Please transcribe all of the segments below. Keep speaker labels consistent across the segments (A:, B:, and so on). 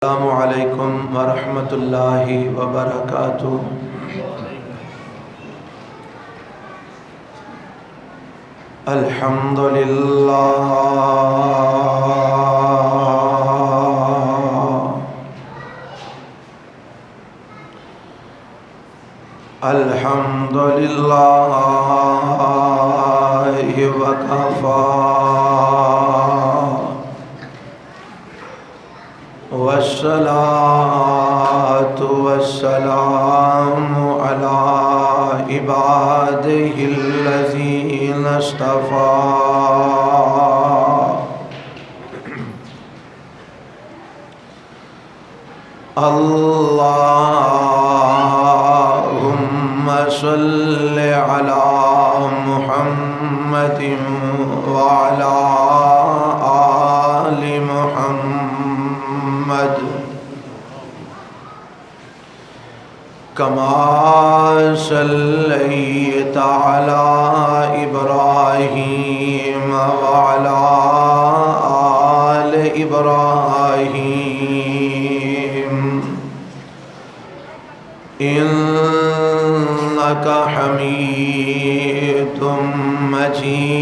A: السلام علیکم ورحمۃ اللہ وبرکاتہ۔ الحمدللہ الحمدللہ وکفی والصلاة والسلام على عباده الذين اصطفى۔ اللهم صل على محمد وعلى آل محمد كما صليت على إبراهيم وعلى آل إبراهيم إنك حميد مجيد۔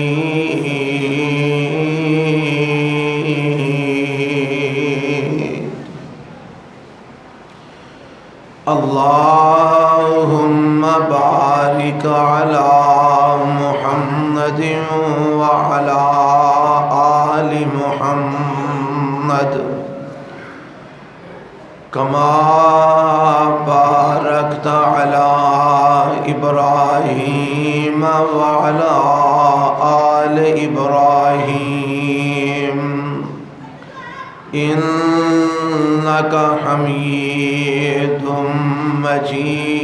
A: اللهم بارك على محمد وعلى آل محمد كما باركت على إبراهيم وعلى آل إبراهيم إنك حميد مجيد۔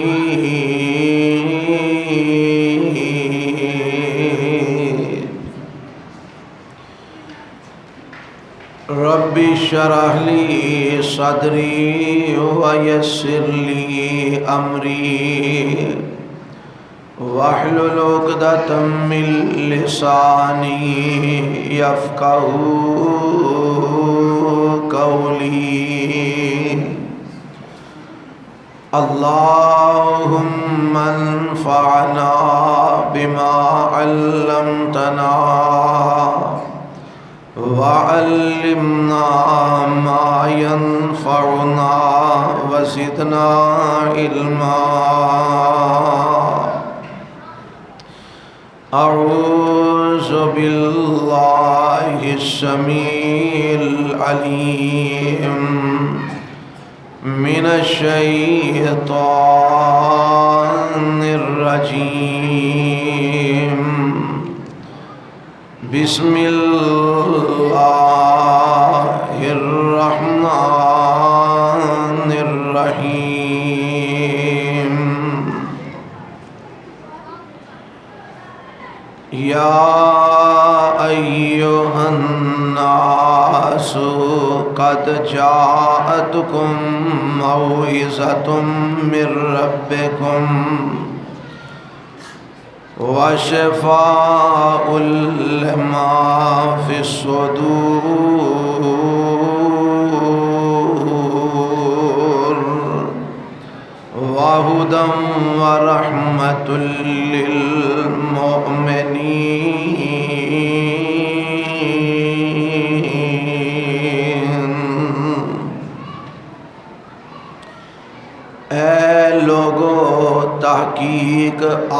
A: رب اشرح لي صدري ويسر لي أمري واحلل عقدة من لساني يفقهوا قولي۔ اللهم انفعنا بما علمتنا وعلمنا ما ينفعنا وزدنا علما۔ أعوذ بالله السميع العليم من الشيطان الرجيم۔ بسم الله الرحمن الرحيم۔ يا أيها الناس قد جاءتكم موعظة من ربكم وشفاء لما في الصدور وهدى ورحمة للمؤمنين۔ اے لوگو تحقیق آ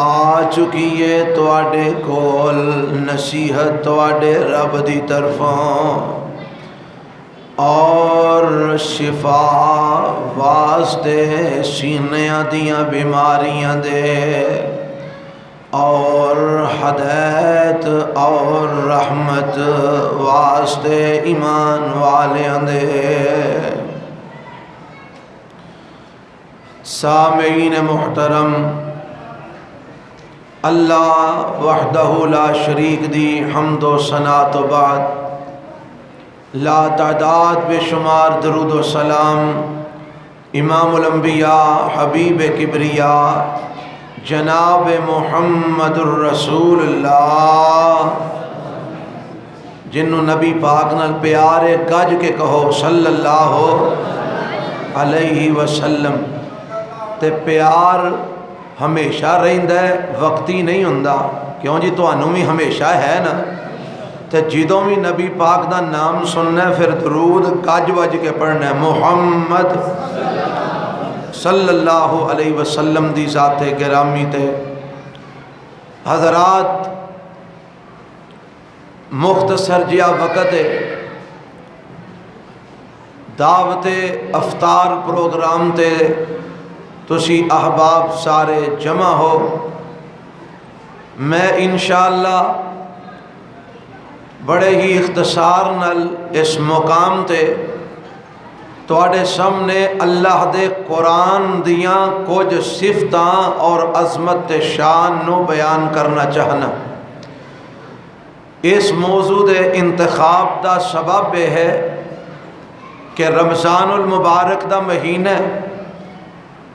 A: چکی ہے تواڈے کول نصیحت تواڈے رب دی طرفوں اور شفا واسطے سینیاں دیاں بیماریاں دے اور ہدایت اور رحمت واسطے ایمان والیاں دے۔ سامعین محترم، اللہ وحدہ لا شریک دی حمد و ثنا تو بعد لا تعداد بے شمار درود و سلام امام الانبیاء حبیب کبریا جناب محمد الرسول اللہ جنہوں نبی پاک نال پیارے گج کے کہو صلی اللہ علیہ وسلم تے پیار ہمیشہ رہندا ہے، وقتی نہیں ہوندا، کیوں جی تانوں بھی ہمیشہ ہے نا۔ تے جدوں بھی نبی پاک دا نام سننا ہے پھر درود گج وج کے پڑھنا ہے، محمد صلی اللہ علیہ وسلم دی ذات گرامی تے۔ حضرات مختصر جیا وقت ہے، دعوت افطار پروگرام تے تسی احباب سارے جمع ہو۔ میں انشاءاللہ بڑے ہی اختصار نال اس مقام تے تواڈے سامنے اللہ دے قرآن دیاں کچھ صفتاں اور عظمت تے شان نو بیان کرنا چاہنا۔ اس موضوع دے انتخاب دا سبب یہ ہے کہ رمضان المبارک دا مہینہ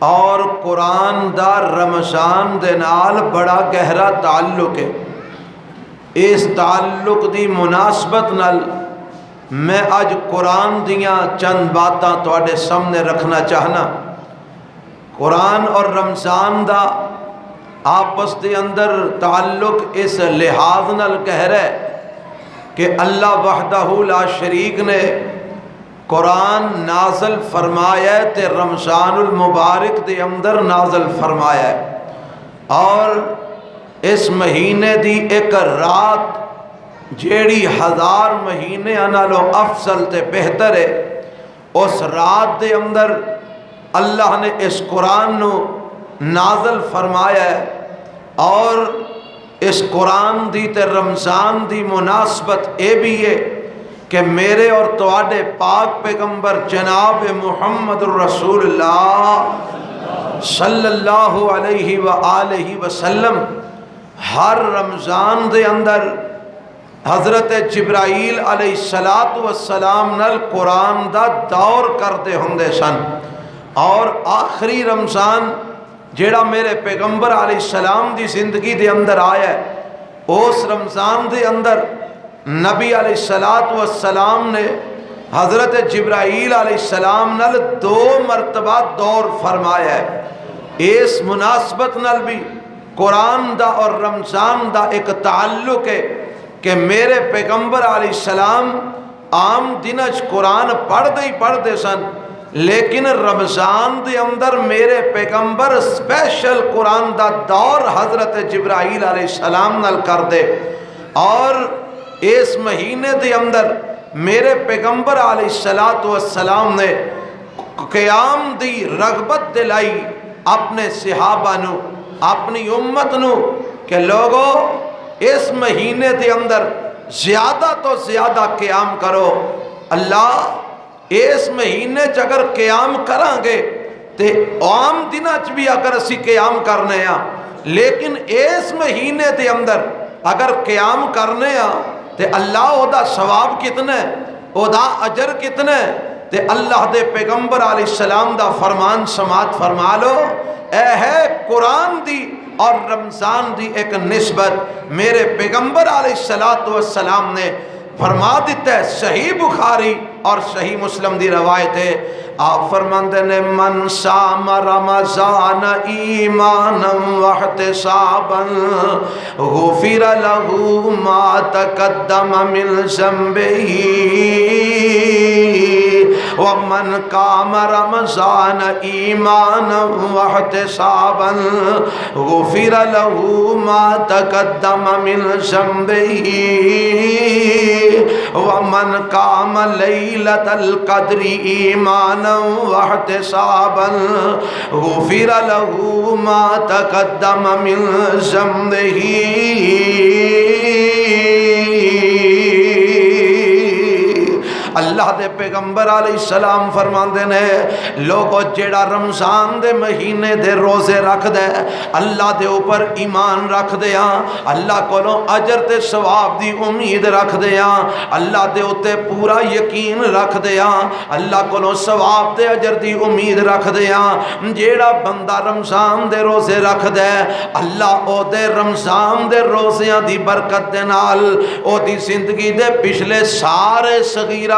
A: اور قرآن دا رمضان دے نال بڑا گہرا تعلق ہے۔ اس تعلق دی مناسبت نال میں اج قرآن دیاں چند باتاں تواڈے سامنے رکھنا چاہنا۔ قرآن اور رمضان دا آپس دے اندر تعلق اس لحاظ نال گہرا ہے کہ اللہ وحدہ لا شریک نے قرآن نازل فرمایا ہے تے رمضان المبارک دے اندر نازل فرمایا ہے، اور اس مہینے دی ایک رات جیڑی 1000 مہینے نالوں افضل تے بہتر ہے، اس رات دے اندر اللہ نے اس قرآن نو نازل فرمایا ہے۔ اور اس قرآن دی تے رمضان دی مناسبت اے بھی ہے کہ میرے اور تواڈے پاک پیغمبر جناب محمد الرسول اللہ صلی اللہ علیہ وآلہ وسلم ہر رمضان دے اندر حضرت جبرائیل علیہ السلام نال قرآن دا دور کرتے ہوندے سن، اور آخری رمضان جیڑا میرے پیغمبر علیہ السلام دی زندگی دے اندر آیا ہے، اس رمضان دے اندر نبی علیہ السلام نے حضرت جبرائیل علیہ السلام نال 2 مرتبہ دور فرمایا ہے۔ اس مناسبت نال بھی قرآن دا اور رمضان دا ایک تعلق ہے کہ میرے پیغمبر علیہ السلام عام دنچ قرآن پڑھ دے سن، لیکن رمضان دے اندر میرے پیغمبر سپیشل قرآن دا دور حضرت جبرائیل علیہ السلام نال کر دے، اور اس مہینے دے اندر میرے پیغمبر علیہ السلام نے قیام دی رغبت دلائی اپنے صحابہ نو، اپنی امت نو، کہ لوگو اس مہینے دے اندر زیادہ تو زیادہ قیام کرو۔ اللہ اس مہینے اگر قیام کریں گے تے عام دنوں بھی اگر اسی قیام کرنے ہیں، لیکن اس مہینے دے اندر اگر قیام کرنے ہیں تے اللہ او دا ثواب کتنا ہے، او دا اجر کتنا ہے۔ تے اللہ دے پیغمبر علیہ السلام دا فرمان سماعت فرما لو، اے ہے قرآن دی اور رمضان دی ایک نسبت میرے پیغمبر علیہ السلام نے فرما دیتا ہے۔ صحیح بخاری اور صحیح مسلم دی روایت ہے، آپ فرماندے نے من صام رمضان ایمانا واحتسابا غفر له ما تقدم من ذنبه ومن قام رمضان ایمانا واحتسابا غفر له ما تقدم من ذنبه ومن قام لیلۃ القدر ایمانا واحتسابا غفر له ما تقدم من ذنبه۔ اللہ دے پیغمبر علیہ السلام فرماندے نے لوگو جیڑا رمضان دے مہینے دے روزے رکھ دے، اللہ دے اوپر ایمان رکھ دیا، اللہ کولوں اجر تے ثواب دی امید رکھ دیا، اللہ دے اوتے پورا یقین رکھ دیا، اللہ کولوں ثواب دے اجر دی امید رکھ دیا۔ جیڑا بندہ رمضان دے روزے رکھ دے، اللہ او دے رمضان دے روزیاں دی برکت دے نال او دی زندگی دے پچھلے سارے صغیرہ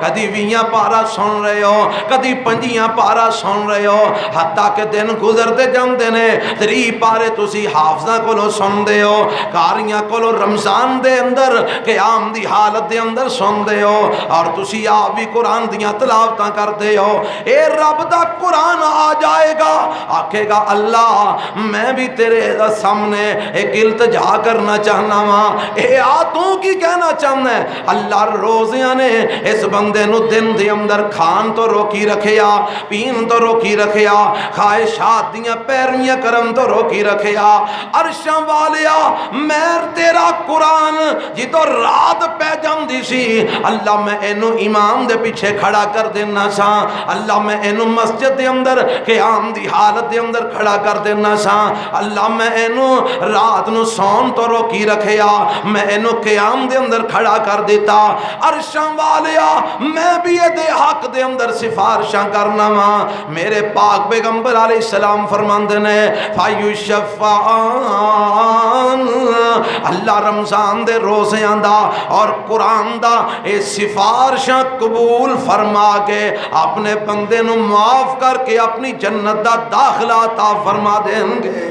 A: کدی 20 پارا سن رہے ہو، کدی 5 پارا سن رہے ہو، حتیٰ کہ دن گزرتے جاندے نے 3 پارے تسی حافظاں کولو سن دے ہو، کاریاں کولو رمضان دے اندر قیام دی حالت دے اندر سن دے ہو، اور تسی آپ بھی قرآن دیاں تلاوتاں کر دے ہو۔ اے رب دا قرآن آ جائے گا، آکھے گا اللہ میں بھی تیرے سامنے ایک التجا کرنا چاہنا ماں، اے آ تو کی کہنا چاہنا ہے؟ اللہ روزیاں نے اس بندے نو دن دے اندر کھان تو روکی رکھیا، پین تو روکی رکھیا، خواہشات دیاں پیرویاں کرن تو روکی رکھیا۔ عرشاں والیا میں تیرا قرآن جی تو رات پہ جاندی سی، اللہ میں اینو امام دے پیچھے کھڑا کر دینا سا، اللہ میں اینو مسجد دے اندر قیام دی حالت دے اندر کھڑا کر دینا سا، اللہ میں اینو رات نو سون تو روکی رکھیا، میں اینو قیام دے اندر کھڑا کر دیتا۔ عرشاں والیا میں بھی دے حق دے اندر سفارشاں کرنا ماں، میرے پاک پیغمبر علیہ السلام فرماندے نے فَيُشَفَّعَانِ، اللہ رمضان دے روزیاں دا اور قرآن دا اے سفارشاں قبول فرما کے اپنے بندے نو معاف کر کے اپنی جنت دا داخلہ عطا فرما دیں گے۔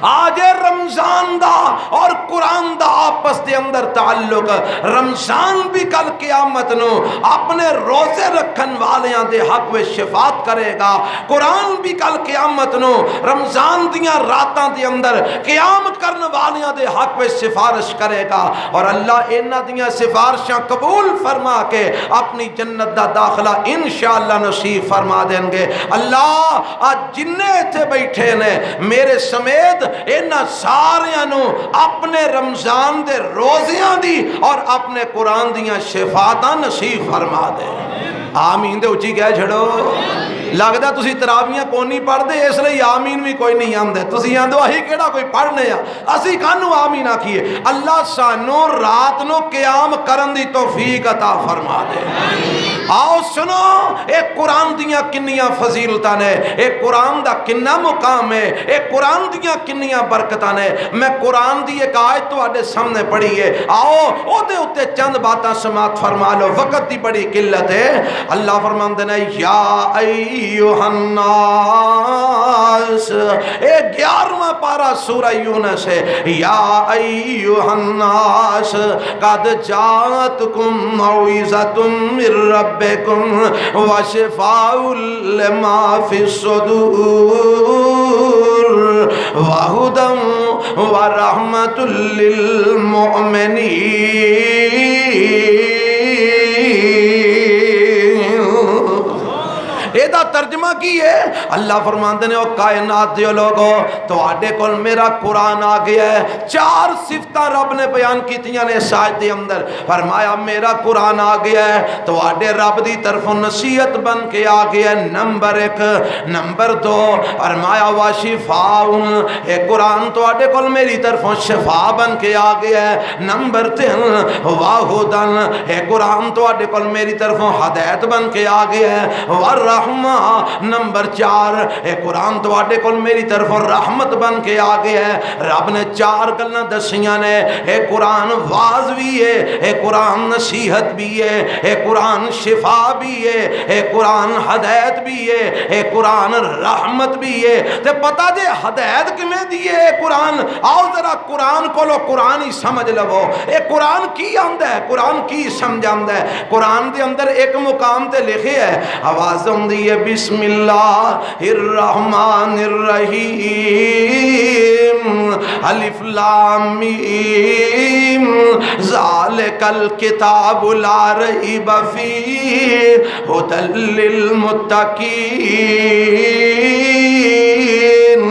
A: آج رمضان دا اور قرآن دا آپس دے اندر تعلق، رمضان بھی کل قیامت نو اپنے روزے رکھن والیاں دے حق میں شفاعت کرے گا، قرآن بھی کل قیامت نو رمضان دیاں راتاں دے اندر قیام کرن والیاں دے حق میں سفارش کرے گا، اور اللہ انہاں دیاں سفارشاں قبول فرما کے اپنی جنت دا داخلہ انشاءاللہ نصیب فرما دیں گے۔ اللہ آج جننے تھے بیٹھے نے میرے سمیت انہاں ساریاں نو اپنے رمضان دے روزیاں دی اور اپنے قرآن دیاں شفاعتاں نصیب فرما دے۔ آمین دے اچھی کہہ چھڑو۔ لگدا تسی تراویاں کونی پڑھ دے اس لئے آمین بھی کوئی نہیں آمدے، تسی آندو آہی کیڑا کوئی پڑھنے یا اسی کانو آمین آکھیے۔ اللہ سانو رات نو قیام کرن دی توفیق عطا فرما دے۔ آؤ سنو ایک قرآن دیاں کنیاں فضیلتاں نے، ایک قرآن دا کنہ مقام ہے، ایک قرآن دیاں کنیاں برکتاں نے۔ میں قرآن دی ایک آیت تو آدھے سامنے پڑھی ہے، آؤ او دے اتے چند باتاں سماعت فرما لو، وقت دی بڑی قلت ہے۔ اللہ فرماندے نے یا ایوہ الناس، اے 11واں پارہ سورہ یونس ہے، یا ایوہ الناس قد جاءتکم موعظۃ من ربکم وشفاء لما فی الصدور وہدی ورحمۃ للمؤمنین۔ ایدہ ترجمہ کی ہے، اللہ فرماندے نے او کائنات دیو لوگو تو آڈے کل میرا قرآن آ گیا ہے۔ 4 صفتہ رب نے بیان کیتیاں نے ساتھ دے اندر، فرمایا میرا قرآن آ گیا ہے تو آڈے رب دی طرف نصیحت بن کے آ گیا ہے، نمبر 1۔ نمبر 2 فرمایا واشفاؤن، اے قرآن تو آڈے کل میری طرف شفا بن کے آ گیا ہے۔ نمبر 3 واہدن، اے قرآن تو آڈے کل میری طرف ہدایت بن کے آ گیا ہے۔ نمبر 4 اے قرآن تو آڈے کل میری طرف رحمت بن کے آ گیا ہے۔ رب نے 4 گلنا دسیاں نے، اے قرآن واز بھی ہے، اے قرآن نصیحت بھی ہے، اے قرآن شفا بھی ہے، اے قرآن ہدایت بھی ہے، اے قرآن رحمت بھی ہے۔ تے پتہ دے ہدایت کمیں دیئے اے قرآن؟ آؤ ذرا قرآن کو لو قرآن ہی سمجھ لو، اے قرآن کی آندہ ہے، قرآن کی سمجھ آندہ ہے۔ قرآن دے اندر ایک مقام تے لکھے ہے، آواز دیئے بسم اللہ الرحمن الرحیم الف لام میم ذالک الکتاب لا ریب فیہ ھدی للمتقین۔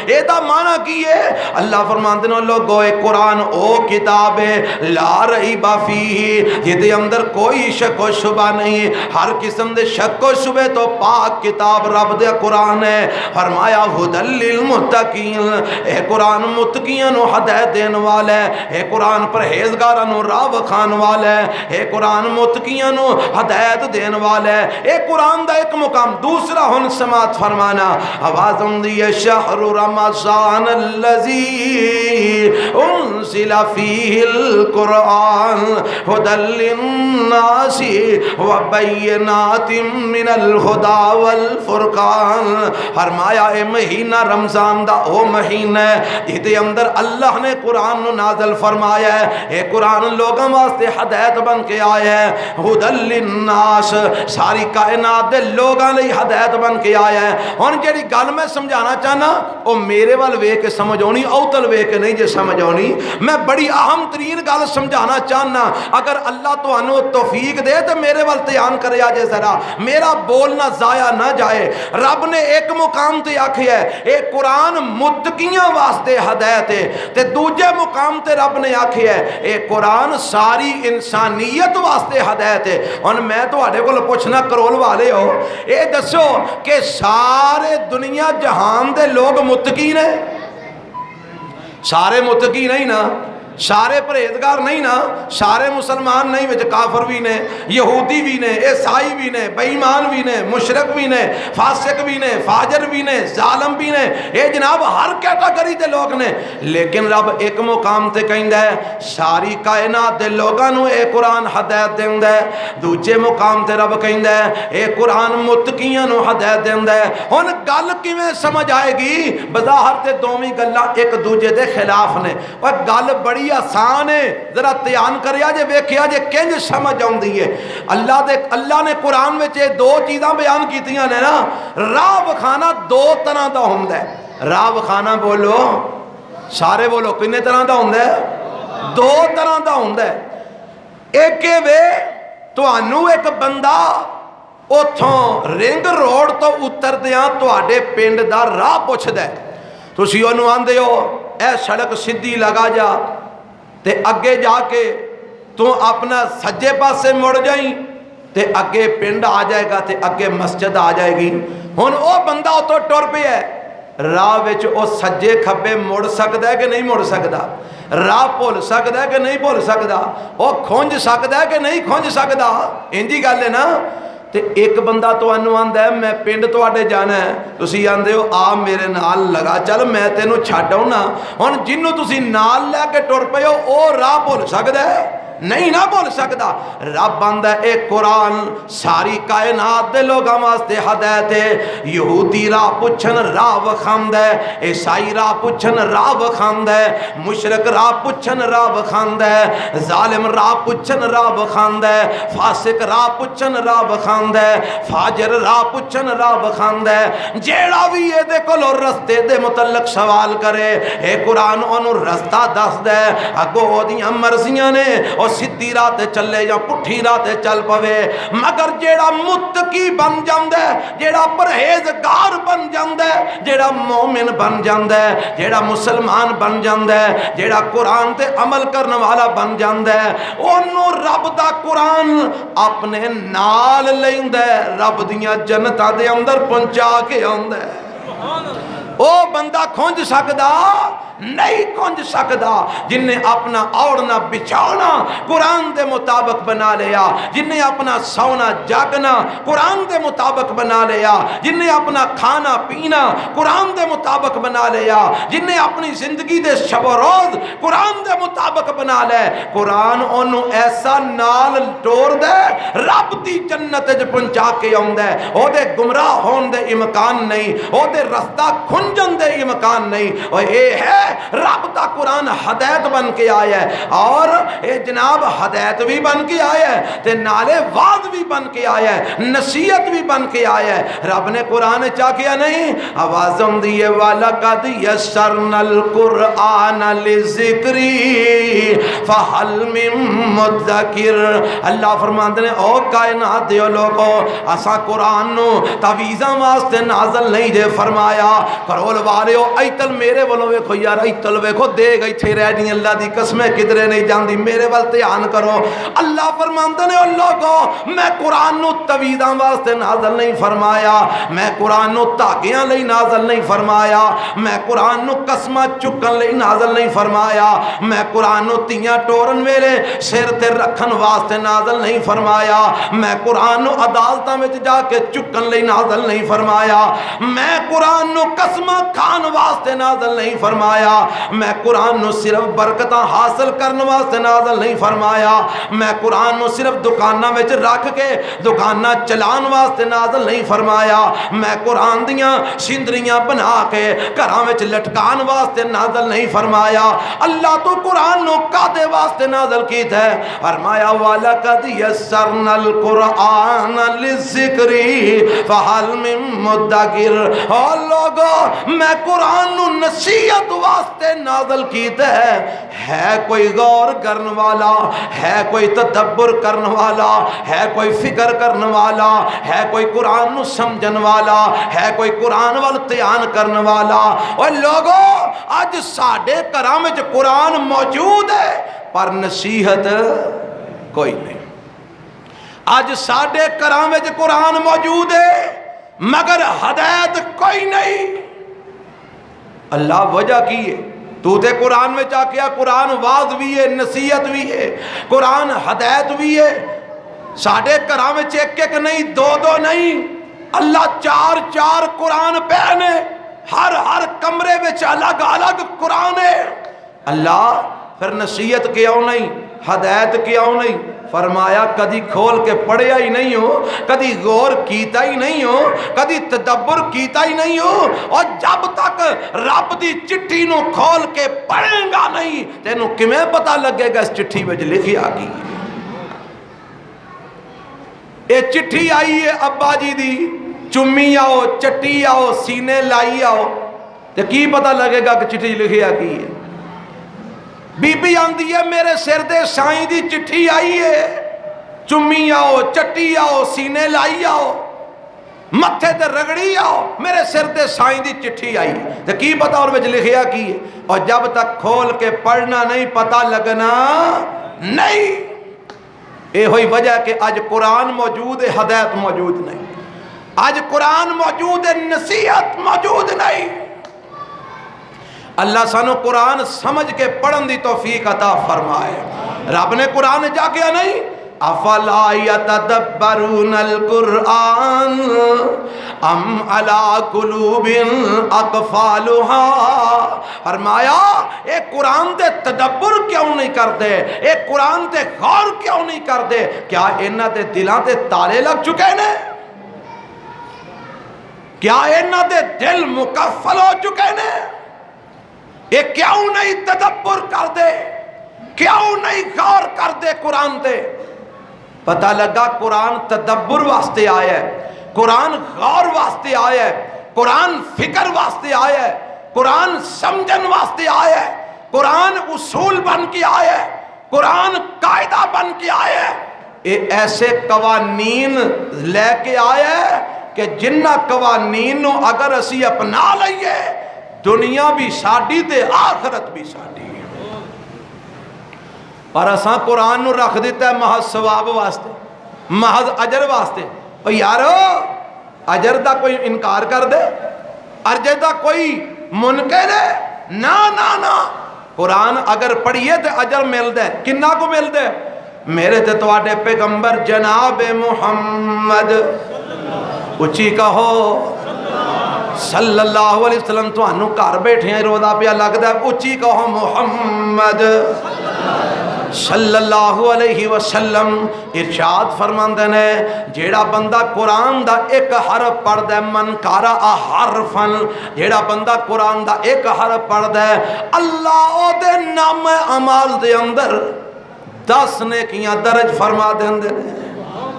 A: ایدہ معنی کی ہے، اللہ فرماندے نے لوگو اے قرآن او کتاب ہے لا ریب فیہ، یہ دے اندر کوئی شک و شبہ نہیں، ہر قسم دے شک و شبہ تو پاک کتاب رب دے قرآن ہے۔ فرمایا ھدی للمتقین، اے قرآن متقیاں نو ہدایت دین والا ہے، اے قرآن پرہیزگاراں نو راہ وکھان والا ہے، اے قرآن متقیاں نو ہدایت دین والا ہے۔ اے قرآن دا ایک مقام۔ دوسرا ہن سماعت فرمانا، آواز ہوندی ہے شہر رمضان رمضان الذی انزل فیہ القرآن ھدی للناس وبینات من الہدی والفرقان۔ فرمایا اے مہینہ رمضان دا او مہینہ ہے جہدے اندر اللہ نے قرآن نو نازل فرمایا ہے، اے قرآن لوگوں واسطے ہدایت بن کے آیا ہے، ھدی للناس ساری کائنات دے لوگاں لئی ہدایت بن کے آیا ہے۔ ہن جڑی گل میں سمجھانا چاہنا او میرے ول ویکھ کے سمجھ آنی، اوتل ویکھ کے نہیں جے سمجھ آنی۔ میں بڑی اہم ترین گل سمجھانا چاہنا، اگر اللہ تانوں توفیق دے تو میرے ول دھیان کریا جے ذرا، میرا بولنا ضائع نہ جائے۔ رب نے ایک مقام تے آکھیا ہے اے قرآن متقیاں واسطے ہدایت ہے، تے دوجے مقام تے رب نے آکھیا ہے اے قرآن ساری انسانیت واسطے ہدایت ہے۔ ہن میں تواڈے کول پوچھنا کرول والے ہو، اے دسو کہ سارے دنیا جہان دے لوگ متقی نے؟ سارے متقی نہیں نا، سارے پرہیزگار نہیں نا، سارے مسلمان نہیں، وچ کافر بھی نے، یہودی بھی نے، عیسائی بھی نے، بے ایمان بھی نے، مشرک بھی نے، فاسق بھی نے، فاجر بھی نے، ظالم بھی نے، اے جناب ہر کیٹاگری دے لوگ نے۔ لیکن رب ایک مقام تے کہندا ہے ساری کائنات دے لوگاں نو اے قرآن ہدایت دیندا ہے، دوجے مقام تے رب کہندا ہے اے قرآن متقیاں نو ہدایت دیندا ہے۔ ہن گل کیویں سمجھ آئے گی؟ بظاہر تے دوویں گلاں ایک دوجے دے خلاف نے، اور گل بڑی آسان ہے، ذرا دھیان کریا جے ویکھیا جے کنج سمجھ آندی ہے۔ اللہ نے قرآن وچ یہ دو چیزاں بیان کیتیاں نے نا، راہ وکھانا دو طرح دا ہوندا ہے۔ راہ وکھانا بولو سارے بولو کنے طرح دا ہوندا ہے؟ دو طرح دا ہوندا ہے۔ ایک وے تانوں ایک بندہ اتھوں رنگ روڈ تو اتردیاں تواڈے پنڈ دا راہ پوچھدا ہے، تسی اونوں آندے ہو اے سڑک سدھی لگا جا تے اگے جا کے تو اپنا سجے پاسے مڑ جائیں تے اگے پنڈ آ جائے گا تے اگے مسجد آ جائے گی۔ ہن او بندہ اتوں ٹر پیا ہے، راہ وچ او سجے کھبے مڑ سکدا ہے کہ نہیں مڑ سکدا؟ راہ بھول سکدا ہے کہ نہیں بھول سکدا؟ او کھنج سکدا ہے کہ نہیں کھنج سکدا؟ انجی گل ہے نا۔ تے ایک بندہ تانوں آندا ہے میں پنڈ تواڈے جانا ہے، تسی آندے ہو آ میرے نال لگا چل میں تینوں چھڈ آؤنا۔ ہن جنوں تسی نال لے کے ٹر پئے ہو او راہ بھول سکدا ہے؟ نہیں نہ بول سکتا۔ رب آندا ہے اے قرآن ساری کائنات دے لوگاں واسطے ہدایت ہے۔ یہودی راہ پوچھن راہ وکھاندا ہے، عیسائی راہ پوچھن راہ وکھاندا ہے، مشرک راہ پوچھن راہ وکھاندا ہے، ظالم راہ پوچھن راہ وکھاندا ہے، فاسق راہ پوچھن راہ وکھاندا ہے، فاجر راہ پوچھن راہ وکھاندا ہے۔ جیڑا بھی اے دے کولوں رستے دے متعلق سوال کرے اے قرآن اونوں رستہ دسدا ہے، اگوں اودیاں مرضیاں نے سدھی راہ تے چلے یا پٹھی راہ تے چل پوے۔ مگر جیڑا متقی بن جاندا ہے، جیڑا پرہیزگار بن جاندا ہے، جیڑا مومن بن جاندا ہے، جیڑا مسلمان بن جاندا ہے، جیڑا قرآن تے عمل کرنے والا بن جاندا ہے، اونوں رب دا قرآن اپنے نال لیندا ہے، رب دیاں جنتاں دے اندر پہنچا کے آندا ہے۔ او بندہ کھنج سکدا نہیں کھنج سکدا جن نے اپنا اوڑنا بچھانا قرآن دے مطابق بنا لیا، جن نے اپنا سونا جاگنا قرآن دے مطابق بنا لیا، جن نے اپنا کھانا پینا قرآن دے مطابق بنا لیا، جن نے اپنی زندگی دے شب و روز قرآن دے مطابق بنا لے، قرآن انہوں ایسا نال ٹور دے رب دی جنت جو پہنچا کے آؤں دے، او دے گمراہ ہون دے امکان نہیں، او دے رستہ کھنجن دے امکان نہیں۔ اور اے ہے رب دا قرآن ہدایت بن کے آیا ہے، اور اے جناب ہدایت بھی بن کے آیا ہے تے نالے وعد بھی بن کے آیا ہے، نصیحت بھی بن کے آیا ہے۔ رب نے قرآن چاہ کیا نہیں آوازم دیئے وَلَقَدْ يَسَّرْنَا الْقُرْآنَ لِذِكْرِ فَهَلْ مِن مُدَّكِرٍ۔ اللہ فرماندے نے او کائنات دیو لوگو اساں قرآن نو تعویذاں واسطے نازل نہیں جے فرمایا، کرول والیو ایتل میرے والوں ویکھو یار ایتل ویکھو دے گئی تھے رہنی اللہ دی قسمیں کدرے نہیں جاندی، میرے وال دھیان کرو۔ اللہ فرماندے نے او لوگو میں قرآن نو تعویذاں واسطے نازل نہیں فرمایا، میں قرآن نو تاگیاں لئی نازل نہیں فرمایا، میں قرآن نو قسمہ چکن لئی نازل نہیں فرمایا، میں قرآن نو تیاں ٹورن ویلے سر تے رکھن واسطے نازل نہیں فرمایا، میں قرآن نو عدالتاں وچ جا کے چکن لئی نازل نہیں فرمایا، میں قرآن نو قسم لقمہ کھان واسطے نازل نہیں فرمایا، میں قرآن نو صرف برکتاں حاصل کرنے واسطے نازل نہیں فرمایا، میں قرآن نو صرف دکانہ وچ رکھ کے دکانہ چلان واسطے نازل نہیں فرمایا، میں قرآن دیاں سندریاں بنا کے گھراں وچ لٹکان واسطے نازل نہیں فرمایا۔ اللہ تو قرآن نو کادے واسطے نازل کیتا ہے؟ فرمایا وَلَقَدْ يَسَّرْنَا الْقُرْآنَ لِلذِّكْرِ فَهَلْ مِن مُدَّكِرٍ۔ اور لوگو میں قرآن نو نصیحت واسطے نازل کیتا ہے کوئی غور کرنے والا، ہے کوئی تدبر کرنے والا، ہے کوئی فکر کرنے والا، ہے کوئی قرآن نو سمجھن والا، ہے کوئی قرآن وال دھیان کرنے والا۔ اور لوگو آج ساڈے گھراں وچ قرآن موجود ہے پر نصیحت کوئی نہیں۔ آج ساڈے گھراں وچ قرآن موجود ہے مگر ہدایت کوئی نہیں۔ اللہ وجہ کی ہے؟ تو تے قرآن میں جا کے قرآن واز بھی ہے، نصیحت بھی ہے، قرآن ہدایت بھی ہے۔ ساڈے گھراں وچ ایک ایک نہیں، دو دو نہیں، اللہ چار چار قرآن پہنے، ہر کمرے وچ الگ الگ قرآن ہے۔ اللہ پھر نصیحت کیوں نہیں، ہدایت کیوں نہیں؟ فرمایا کدی کھول کے پڑھیا ہی نہیں ہو، کدی غور کیتا ہی نہیں ہو، کدی تدبر کیتا ہی نہیں ہو، اور جب تک رب دی چٹھی نو کھول کے پڑھیں گا نہیں تینوں کمیں پتہ لگے گا اس چٹھی وچ لکھی آگئی ہے۔ اے چٹھی آئی ہے ابا جی دی، چمی آؤ چٹی آؤ سینے لائی آؤ، تے کی پتہ لگے گا کہ چٹھی لکھی آگئی ہے؟ بی بی آندی ہے میرے سر دے سائیں دی چٹھی آئی ہے، چمی آؤ چٹی آؤ سینے لائی آؤ متھے تے رگڑی آؤ، میرے سر دے سائیں دی چٹھی آئی ہے، تے کی پتہ اور وچ لکھیا کی ہے؟ اور جب تک کھول کے پڑھنا نہیں پتہ لگنا نہیں۔ اے ہوئی وجہ کہ آج قرآن موجود ہے ہدایت موجود نہیں، آج قرآن موجود ہے نصیحت موجود نہیں۔ اللہ سانو قرآن سمجھ کے پڑھن دی توفیق عطا فرمائے۔ رب نے قرآن جا کیا نہیں افلا یتدبرون القرآن ام علی قلوب اقفالها، فرمایا اے قرآن دے تدبر کیوں نہیں کرتے، اے قرآن دے غور کیوں نہیں کرتے؟ کیا انہاں دے دلاں تے تالے لگ چکے نے؟ کیا انہاں دے دل مکفل ہو چکے نے؟ یہ کیوں نہیں تدبر کر دے، کیوں نہیں غور کر دے قرآن دے؟ پتہ لگا قرآن تدبر واسطے آیا ہے، قرآن غور واسطے آیا ہے، قرآن فکر واسطے آیا ہے، قرآن سمجھن واسطے آیا ہے، قرآن اصول بن کے آیا ہے، قرآن قاعدہ بن کے آیا ہے۔ یہ ایسے قوانین لے کے آیا ہے کہ جنہ قوانین اگر اسی اپنا لئیے دنیا بھی ساڈی تے آخرت بھی ساڈی۔ پر اساں قرآن نو رکھ دیتا ہے محض ثواب واسطے، محض اجر واسطے۔ او یارو اجر دا کوئی انکار کر دے، اجر دا کوئی منکر ہے؟ نا نا نا، قرآن اگر پڑھیے تے اجر مل دے، کنہ کو مل دے؟ میرے تے تواڈے پیغمبر جناب محمد اچھی کہو صلی اللہ علیہ وسلم، تو انہوں کار بیٹھے ہیں روزہ پہ لگتا ہے اچھی کہو محمد صلی اللہ علیہ وسلم۔ ارشاد فرماندے نے جیڑا بندہ قرآن دا ایک حرف پڑھ دے من قرأ حرفا، جیڑا بندہ قرآن دا ایک حرف پڑھ دے اللہ او دے نام اعمال دے اندر 10 نیکیاں درج فرما دیندے نے۔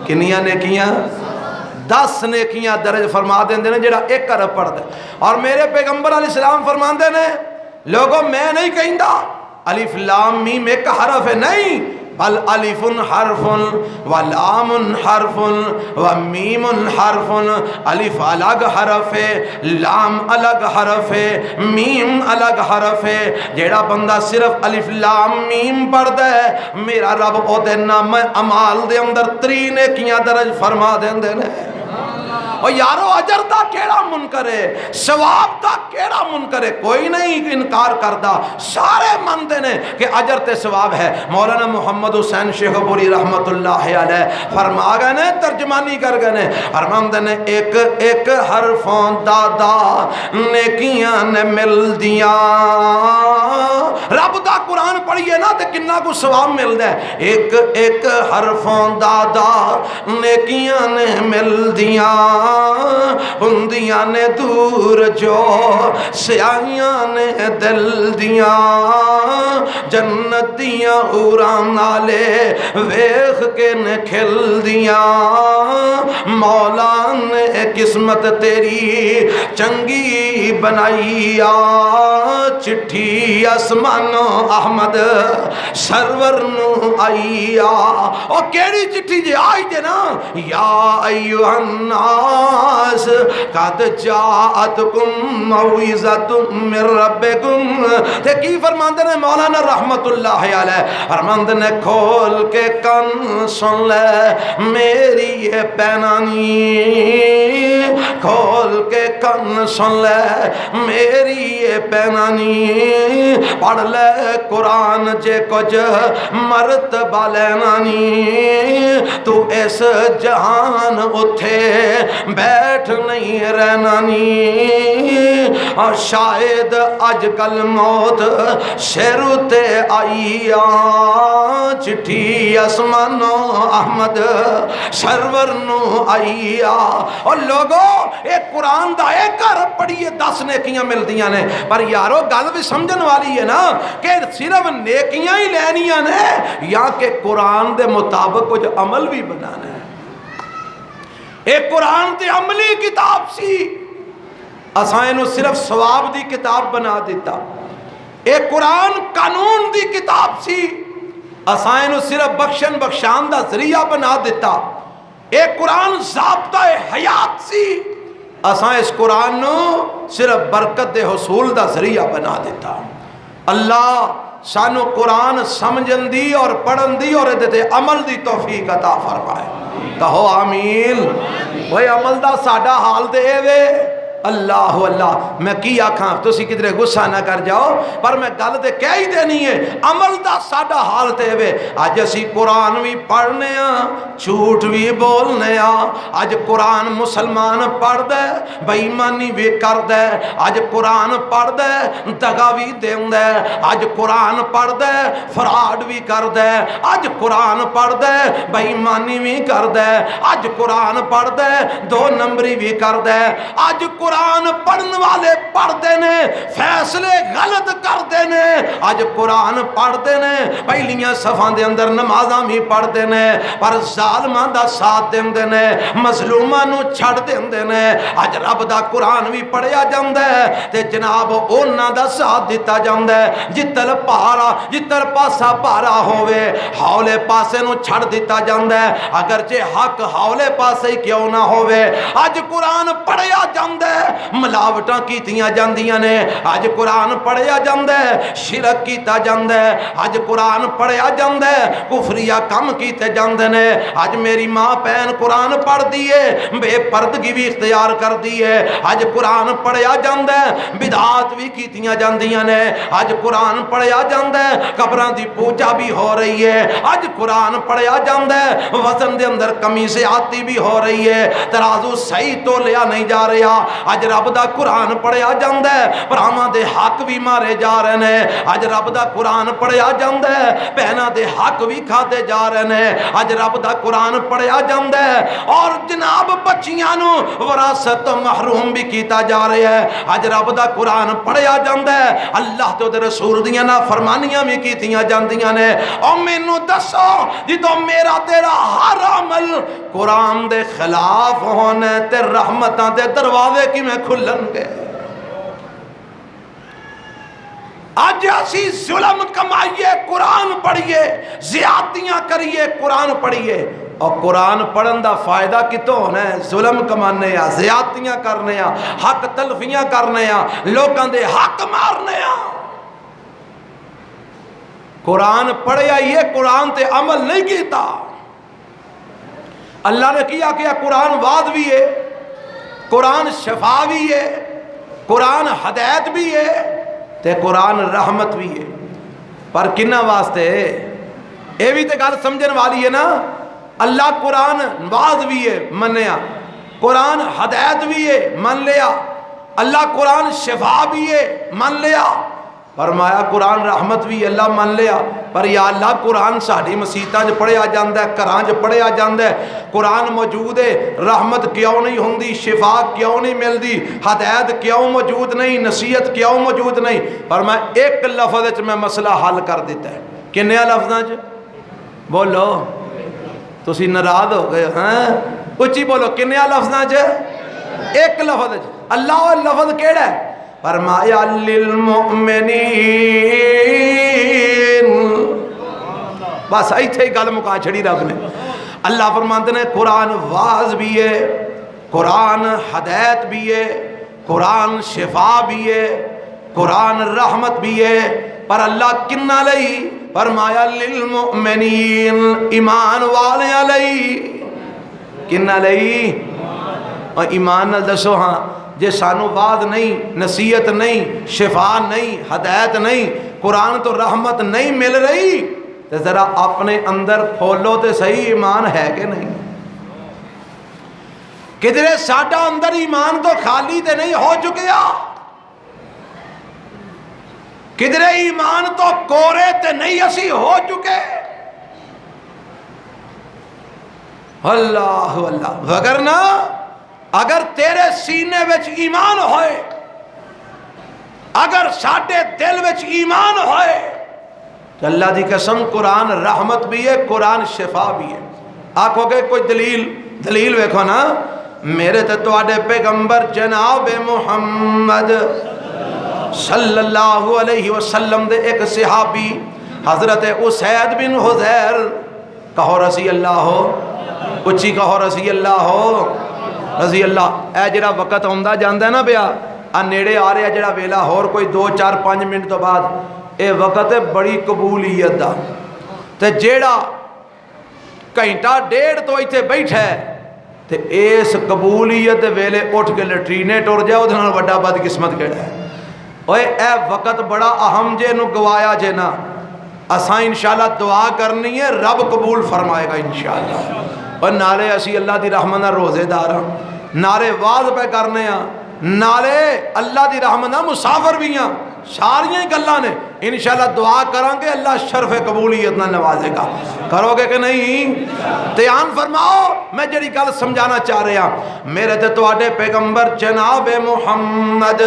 A: کنیاں نیکیاں؟ 10 نیکیاں درج فرما دیندے نے جیڑا ایک حرف پڑھ دے۔ اور میرے پیغمبر علیہ السلام فرماندے نے لوگوں میں نہیں کہندا الف لام میم ایک حرف ہے، نہیں، بل الف حرف و لام حرف و میم حرف، الف الگ حرف ہے، لام الگ حرف ہے، میم الگ حرف ہے۔ جیڑا بندہ صرف الف لام میم پڑھ دے میرا رب او دے نام اعمال دے اندر 3 نیکیاں درج فرما دیندے نے۔ اور یارو اجر دا کیڑا منکر ہے، ثواب دا کیڑا منکر ہے، کوئی نہیں انکار کردا، سارے مندے نے کہ اجر تے ثواب ہے۔ مولانا محمد حسین شیخ پوری رحمت اللہ علیہ فرما گئے نے، ترجمانی کر گئے نے، فرماندے نے ایک ایک حرفوں دادا نیکیاں نے مل دیاں۔ رب دا قرآن پڑھیے نا تے کنا کو ثواب مل دے، ایک ایک حرفوں دادا نیکیاں نے مل دیاں، ہندیاں نے دور جو سیاہیاں نے دل دیاں، جنت دیاں اوراں نالے ویخ کے نے کھل دیاں، مولا نے قسمت تیری چنگی بنائی آ، چٹھی اسمانو احمد سرور نو آئی آ۔ او کیڑی چٹھی جے آئی جے نا، یا ایوہ الناس قد جاءتکم موعظۃ من ربکم، تے کی فرماندے نے مولانا رحمت اللہ علیہ، فرماندے نے کھول کے کن سن لے میری یہ پینانی، کھول کے کن سن لے میری یہ پینانی، پڑھ لے قرآن جے کچھ مرتبہ لینانی، تو اس جہان اتھے بیٹھ نہیں رہنانی، اور شاید اج کل موت سر تے آئی آ، چٹھی اسمانو احمد سرور نو آئی آ۔ اور لوگوں ایک قرآن دا ایک عرب پڑھیے 10 نیکیاں مل دیاں نے، پر یارو گل بھی سمجھن والی ہے نا کہ صرف نیکیاں ہی لینیاں نے یا کہ قرآن دے مطابق کچھ عمل بھی بنانا ہے۔ ایک قرآن تے عملی کتاب سی، اساں اینو صرف ثواب دی کتاب بنا دیتا۔ ایک قرآن قانون دی کتاب سی، اساں اینو صرف بخشن بخشان دا ذریعہ بنا دیتا۔ ایک قرآن ضابطہ حیات سی، اساں اس قرآن نو صرف برکت دے حصول دا ذریعہ بنا دیتا۔ اللہ سانو قرآن سمجھن دی اور پڑھن دی اور ادھے عمل دی توفیق عطا فرمائے، کہو آمین۔ وہی عمل دا ساڈا حال دے وے اللہ اللہ، میں کی آکھاں تسی کدھرے غصہ نہ کر جاؤ، پر میں گل تے کہہ ہی دینی ہے، عمل دا ساڈا حال تے وے۔ اج اسی قرآن بھی پڑھنے ہاں، جھوٹ بھی بولنے ہاں، اج قرآن مسلمان پڑھ دے بے ایمانی بھی کر دے، اج قرآن پڑھ دے دغا بھی دین دے، اج قرآن پڑھ دے فراڈ بھی کر دے، اج قرآن پڑھ دے بے ایمانی بھی کر دے، اج قرآن پڑھ دے 2 نمبری بھی کر دے، اج قرآن پڑھن والے پڑھ دینے فیصلے غلط کر دینے، اج قرآن پڑھ دینے پہلیاں صفحاں دے اندر نمازاں بھی پڑھ دینے پر ظالماں دا ساتھ دین دینے، مظلوماں نو چھڑ دین دینے۔ اج رب دا قرآن بھی پڑھیا جاندے تے جناب اونا دا ساتھ دیتا جاندے، جتر پارا جتر پاسا پارا ہوئے ہولے پاسے نو چھڑ دیتا جاندے، اگرچہ حق ہولے پاسے ہی کیوں نہ ہوئے۔ اج قرآن پڑھیا جاندے ملاوٹاں کیتیاں جاندیاں نے، اج قرآن پڑھیا جاندے شرک کیتا جاندے، اج قرآن پڑھیا جاندے کفریہ کم کیتے جاندے نے۔ اج میری ماں پہن قرآن پڑھ دیئے بے پردگی بھی اختیار کر دیئے، اج قرآن پڑھیا جاندے بدعات بھی کیتیاں جاندیاں نے، اج قرآن پڑھیا جاندے قبراں دی پوجا بھی ہو رہی ہے، اج قرآن پڑھیا جاندے وزن دے اندر کمی سے آتی بھی ہو رہی ہے، ترازو صحیح تو لیا نہیں جا رہا۔ اج رب دا قرآن پڑھیا جاندے پراواں دے حق بھی مارے جا رہے نے، اج رب دا قرآن پڑھیا جاندے بہناں دے حق بھی کھاتے جا رہے نے، اج رب دا قرآن پڑھیا جاندے اور جناب بچیاں نو وراثت محروم بھی کیتا جا رہا ہے، اج رب دا قرآن پڑھیا جاندے اللہ تے دے رسول دیاں نافرمانیاں بھی کیتیاں جاندیاں نے۔ او مینوں دسو جدوں میرا تیرا ہر عمل قرآن دے خلاف ہونے تے رحمتاں دے دروازے کی میں کھلن گے۔ آج اسی ظلم کمائیے قرآن پڑھیے، زیادتیاں کریے قرآن پڑھیے، اور قرآن پڑھن دا فائدہ کتوں ہونا ہے؟ ظلم کمانے یا زیادتیاں کرنے یا حق تلفیاں کرنے یا لوگاں دے حق مارنے یا۔ قرآن پڑھیا یہ قرآن تے عمل نہیں کیتا۔ اللہ نے کیا قرآن واضح بھی ہے قرآن شفا بھی ہے، قرآن ہدایت بھی ہے تے قرآن رحمت بھی ہے، پر کنہ واسطے؟ یہ بھی تے گل سمجھن والی ہے نا۔ اللہ قرآن واز بھی ہے منیا، قرآن ہدایت بھی ہے من لیا، اللہ قرآن شفا بھی ہے من لیا، فرمایا قرآن رحمت بھی اللہ من لیا، پر یا اللہ قرآن ساڑھی مسیطہ جو پڑھے آ جاندہ ہے، قرآن جو پڑھے آ جاندہ ہے، قرآن موجود ہے، رحمت کیوں نہیں ہوندی، شفا کیوں نہیں مل دی، ہدایت کیوں موجود نہیں، نصیحت کیوں موجود نہیں؟ فرمایا ایک لفظ میں مسئلہ حل کر دیتا ہے۔ کنیا لفظاں جو بولو، تسی ناراض ہو گئے ہاں، اچھی بولو، کنیا لفظاں جو ایک لفظ جو اللہ اور لفظ کیڑا ہے؟ فرمایا للمؤمنین، بس ایتھے ہی گل مکا چھڑی رب نے۔ اللہ فرماتے ہیں قرآن واز بھی ہے، قرآن ہدایت بھی ہے، قرآن شفا بھی ہے، قرآن رحمت بھی ہے، پر اللہ کنہ لئی؟ فرمایا للمؤمنین، ایمان والے لئی۔ کنہ لئی؟ اور ایمان نہ دسو ہاں جے سانو بعد نہیں، نصیحت نہیں، شفا نہیں، ہدایت نہیں، قرآن تو رحمت نہیں مل رہی، تو ذرا اپنے اندر کھولو تے صحیح، ایمان ہے کہ نہیں؟ کدھرے ساڈا اندر ایمان تو خالی تے نہیں ہو چکیا، کدھرے ایمان تو کورے تے نہیں اسی ہو چکے۔ اللہ اللہ، وگرنہ اگر تیرے سینے وچ ایمان ہوئے، اگر ساڈے دل وچ ایمان ہوئے، تو اللہ دی قسم قرآن رحمت بھی ہے، قرآن شفا بھی ہے۔ آکھو گے کوئی دلیل ویکھو نا، میرے تے تواڈے پیغمبر جناب محمد صلی اللہ علیہ وسلم دے ایک صحابی حضرت اسید بن حضیر، کہو رضی اللہ ہو، اچھی کہو رضی اللہ ہو، رضی اللہ۔ اے جڑا وقت ہوندہ جاندہ ہے نا بیا، نیڑے آ رہا جڑا ویلا ہور کوئی 2-4-5 منٹ تو بعد، اے وقت ہے بڑی قبولیت دا، تے جیڑا گھنٹہ ڈیڑھ تو ایتھے بیٹھا ہے تے اس قبولیت ویلے اٹھ کے لٹرینے ٹر جائے، وہ دھنال وڈا بد قسمت کہڑا ہے۔ اوے اے وقت بڑا اہم جے نو گوایا جے نا، اساں انشاءاللہ دعا کرنی ہے، رب قبول فرمائے گا انشاءاللہ۔ اور نالے اسی اللہ دی رحمت نہ روزے دارا، نالے واز پہ کرنے ہیں، نالے اللہ دی رحمت نہ مسافر بھی ہیں، ساریاں ہی گلاں نے، انشاءاللہ دعا کریں گے اللہ شرف قبولیت نہ نوازے گا۔ کرو گے کہ نہیں؟ دھیان فرماؤ، میں جڑی گل سمجھانا چاہ رہا ہوں، میرے تے تواڈے پیغمبر جناب محمد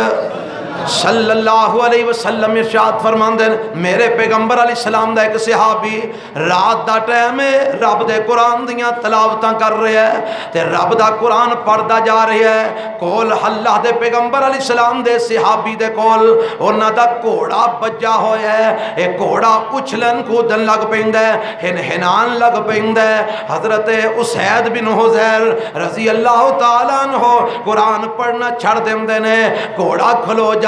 A: صلی اللہ علیہ وسلم ارشاد فرماندے ہیں، میرے پیغمبر علیہ السلام دا ایک صحابی رات دا ٹائم ہے، رب دے قرآن دیاں تلاوتاں کر رہے ہیں تے رب دا قرآن پڑھدا جا رہا ہے، کول اللہ دے پیغمبر علیہ السلام دے صحابی دے کول انہاں دا گھوڑا بجا ہویا ہے، اے گھوڑا اچھلن کودن لگ پیندا ہے، ہنہنان لگ پیندا ہے۔ حضرت اسید بن حضیر رضی اللہ تعالیٰ عنہ قرآن پڑھنا چھڑ دیندے نے، گھوڑا کھلو جاندے،